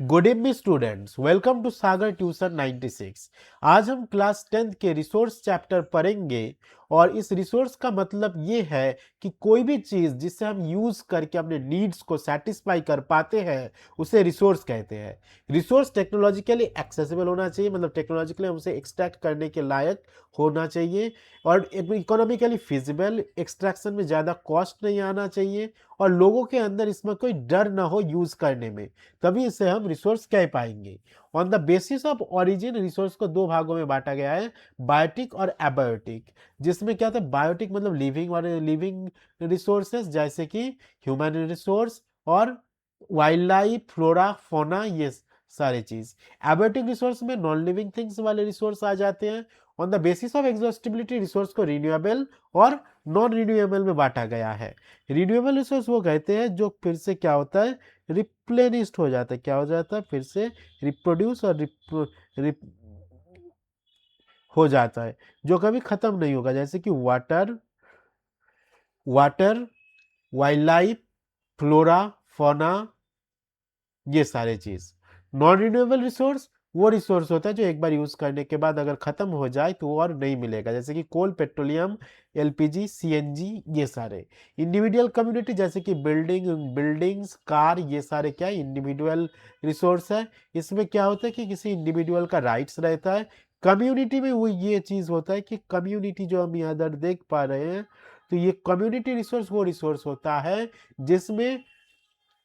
Good evening students, welcome to Sagar tuition 96। आज हम class 10th के रिसोर्स चैप्टर पढ़ेंगे और इस रिसोर्स का मतलब ये है कि कोई भी चीज़ जिसे हम यूज़ करके अपने नीड्स को सेटिस्फाई कर पाते हैं उसे रिसोर्स कहते हैं। रिसोर्स टेक्नोलॉजिकली एक्सेसिबल होना चाहिए, मतलब टेक्नोलॉजिकली हम उसे एक्सट्रैक्ट करने के लायक होना चाहिए और इकोनॉमिकली फिजिबल, एक्सट्रैक्शन में ज़्यादा कॉस्ट नहीं आना चाहिए और लोगों के अंदर इसमें कोई डर ना हो यूज़ करने में, तभी इसे हम रिसोर्स कह पाएंगे। On the basis of origin resource को दो भागों में बांटा गया है, बायोटिक और एबायोटिक। जिसमें क्या था, बायोटिक मतलब लिविंग और लिविंग रिसोर्सेस जैसे कि ह्यूमन रिसोर्स और वाइल्ड लाइफ, फ्लोरा, फोना, ये सारे चीज। एबायोटिक रिसोर्स में नॉन लिविंग थिंग्स वाले रिसोर्स आ जाते हैं। On the basis of exhaustibility resource को रिन्यूएबल और नॉन रिन्यूएबल में बांटा गया है। रिन्यूएबल रिसोर्स वो कहते हैं जो फिर से क्या होता है, रिप्लेनिस्ड हो जाता है। क्या हो जाता है, फिर से रिप्रोड्यूस और हो जाता है, जो कभी खत्म नहीं होगा, जैसे कि water, water, wild life, flora, फोना, ये सारे चीज। नॉन रिन्यूएबल रिसोर्स वो रिसोर्स होता है जो एक बार यूज करने के बाद अगर खत्म हो जाए तो वो और नहीं मिलेगा, जैसे कि कोल, पेट्रोलियम, एलपीजी, सीएनजी, ये सारे। इंडिविजुअल कम्युनिटी जैसे कि बिल्डिंग्स, कार, ये सारे क्या है, इंडिविजुअल रिसोर्स है। इसमें क्या होता है कि किसी इंडिविजुअल का राइट्स रहता है। कम्युनिटी में वो ये चीज होता है कि कम्युनिटी जो हम यहाँ इधर देख पा रहे हैं, तो ये कम्युनिटी रिसोर्स वो रिसोर्स होता है जिसमें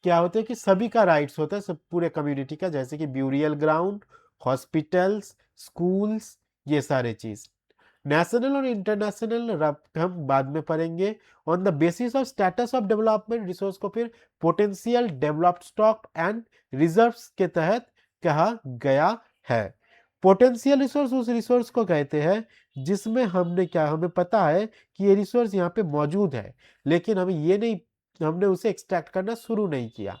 क्या होता है कि सभी का राइट्स होता है, सब पूरे कम्युनिटी का, जैसे कि ब्यूरियल ग्राउंड, हॉस्पिटल्स, स्कूल्स, ये सारे चीज। नेशनल और इंटरनेशनल हम बाद में पढ़ेंगे। On the basis of status of development resource को फिर potential developed stock and reserves के तहत कहा गया है। पोटेंशियल रिसोर्स उस रिसोर्स को कहते हैं जिसमें हमें पता है कि ये रिसोर्स यहाँ पे मौजूद है, लेकिन हमें ये नहीं, हमने उसे एक्सट्रैक्ट करना शुरू नहीं किया।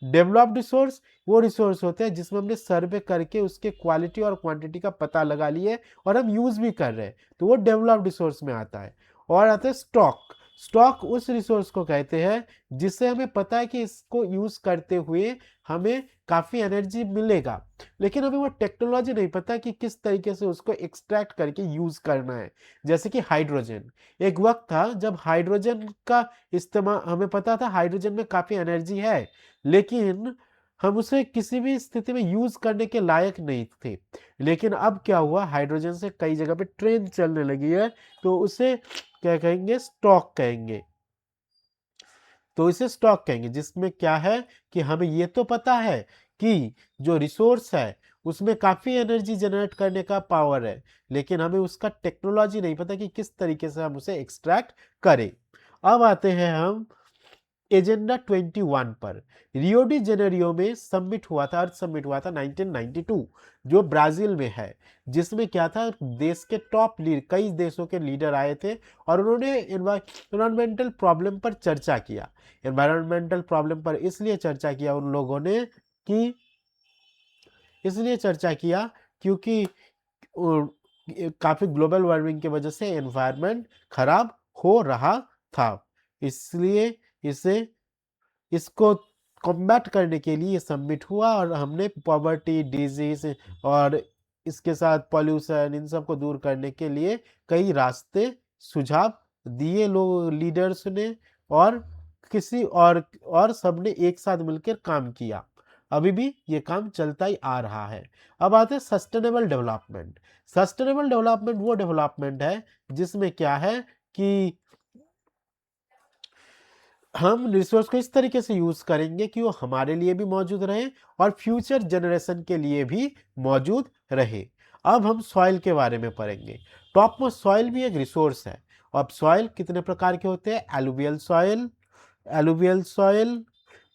डेवलप्ड रिसोर्स वो रिसोर्स होते हैं जिसमें हमने सर्वे करके उसके क्वालिटी और क्वांटिटी का पता लगा लिए और हम यूज भी कर रहे हैं, तो वो डेवलप्ड रिसोर्स में आता है। और आता है स्टॉक। स्टॉक उस रिसोर्स को कहते हैं जिससे हमें पता है कि इसको यूज करते हुए हमें काफी एनर्जी मिलेगा, लेकिन हमें वो टेक्नोलॉजी नहीं पता कि किस तरीके से उसको एक्सट्रैक्ट करके यूज करना है। जैसे कि हाइड्रोजन, एक वक्त था जब हाइड्रोजन का इस्तेमाल, हमें पता था हाइड्रोजन में काफी एनर्जी है, लेकिन हम उसे किसी भी स्थिति में यूज करने के लायक नहीं थे। लेकिन अब क्या हुआ, हाइड्रोजन से कई जगह पे ट्रेन चलने लगी है, तो उसे क्या कहेंगे, स्टॉक कहेंगे। तो इसे स्टॉक कहेंगे, जिसमें क्या है कि हमें ये तो पता है कि जो रिसोर्स है उसमें काफी एनर्जी जनरेट करने का पावर है, लेकिन हमें उसका टेक्नोलॉजी नहीं पता कि किस तरीके से हम उसे एक्सट्रैक्ट करें। अब आते हैं हम एजेंडा 21 पर। रियो डी जेनेरियो में सबमिट हुआ था, अर्थ सबमिट हुआ था 1992, जो ब्राजील में है। जिसमें क्या था, देश के टॉप लीड, कई देशों के लीडर आए थे और उन्होंने एनवायरमेंटल प्रॉब्लम पर चर्चा किया। एनवायरमेंटल प्रॉब्लम पर इसलिए चर्चा किया उन लोगों ने कि इसलिए चर्चा किया क्योंकि काफी ग्लोबल वार्मिंग की वजह से एनवायरनमेंट खराब हो रहा था। इसलिए इसे इसको कॉम्बैट करने के लिए सबमिट हुआ और हमने पॉवर्टी, डिजीज और इसके साथ पॉल्यूशन, इन सब को दूर करने के लिए कई रास्ते, सुझाव दिए लोग लीडर्स ने, और किसी और सबने एक साथ मिलकर काम किया। अभी भी ये काम चलता ही आ रहा है। अब आते हैं सस्टेनेबल डेवलपमेंट। सस्टेनेबल डेवलपमेंट वो डेवलपमेंट है जिसमें क्या है कि हम रिसोर्स को इस तरीके से यूज करेंगे कि वो हमारे लिए भी मौजूद रहे और फ्यूचर जनरेशन के लिए भी मौजूद रहे। अब हम सॉइल के बारे में पढ़ेंगे। टॉप मोस्ट सॉइल भी एक रिसोर्स है। अब सॉइल कितने प्रकार के होते हैं, alluvial soil,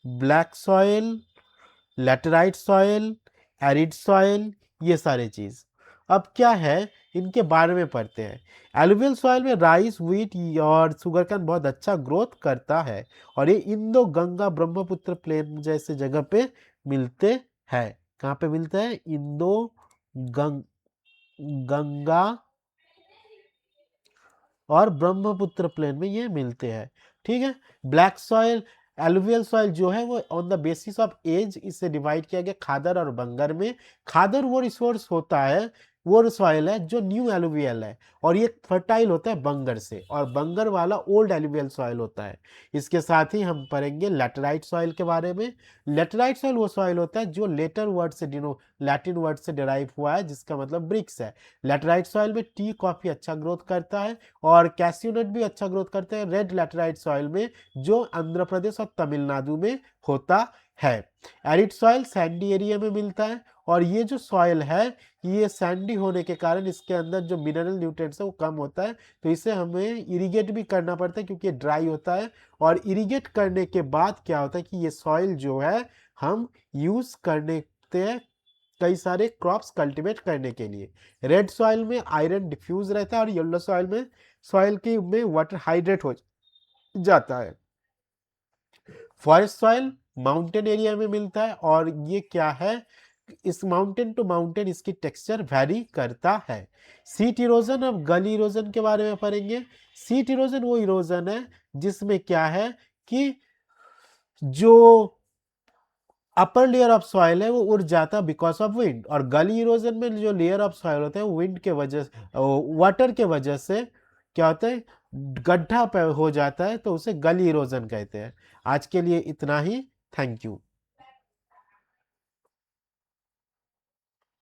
black soil, laterite soil, arid soil, ये सारे चीज। अब क्या है, इनके बारे में पढ़ते हैं। एलुवियल सॉइल में राइस, व्हीट और शुगरकैन बहुत अच्छा ग्रोथ करता है और ये इंडो गंगा ब्रह्मपुत्र प्लेन जैसे जगह पे मिलते हैं। कहाँ पे मिलते हैं, इंडो गंगा और ब्रह्मपुत्र प्लेन में ये मिलते हैं। ठीक है। ब्लैक सॉइल, एलुवियल सॉइल जो है वो on the basis of age इसे डिवाइड किया गया खादर और बंगर में। खादर वो रिसोर्स होता है, वो सॉइल है जो न्यू एलुवियल है, और ये फर्टाइल होता है बंगर से, और बंगर वाला ओल्ड एलुवियल सॉइल होता है। इसके साथ ही हम पढ़ेंगे लैटेराइट सॉइल के बारे में। लैटेराइट सॉइल वो सॉइल होता है जो लेटर वर्ड से लैटिन वर्ड से डिराइव हुआ है, जिसका मतलब ब्रिक्स है। लैटेराइट सॉइल में टी कॉफी अच्छा ग्रोथ करता है और कैस्यूनट भी अच्छा ग्रोथ करते हैं रेड लैटेराइट सॉइल में, जो आंध्र प्रदेश और तमिलनाडु में होता है। एरिड सॉइल सैंडी एरिया में मिलता है, और ये जो सॉइल है ये सैंडी होने के कारण इसके अंदर जो मिनरल न्यूट्रिएंट्स है वो कम होता है, तो इसे हमें इरिगेट भी करना पड़ता है क्योंकि ये ड्राई होता है। और इरिगेट करने के बाद क्या होता है कि ये सॉइल जो है हम यूज करने हैं कई सारे क्रॉप्स कल्टीवेट करने के लिए। रेड सॉइल में आयरन डिफ्यूज रहता है, और येलो सॉइल में वाटर हाइड्रेट हो जाता है। फॉरेस्ट सॉइल माउंटेन एरिया में मिलता है, और ये क्या है, इस माउंटेन टू माउंटेन इसकी टेक्सचर वैरी करता है। सीट इरोजन, अब गली इरोजन के बारे में पढ़ेंगे। सीट इरोजन वो इरोजन है जिसमें क्या है कि जो अपर लेयर ऑफ सॉइल है वो उड़ जाता है बिकॉज ऑफ विंड, और गली इरोजन में जो लेयर ऑफ सॉइल होता है वो विंड के वजह वाटर के वजह से क्या होता है, गड्ढा हो जाता है, तो उसे गली इरोजन कहते हैं। आज के लिए इतना ही। Thank you.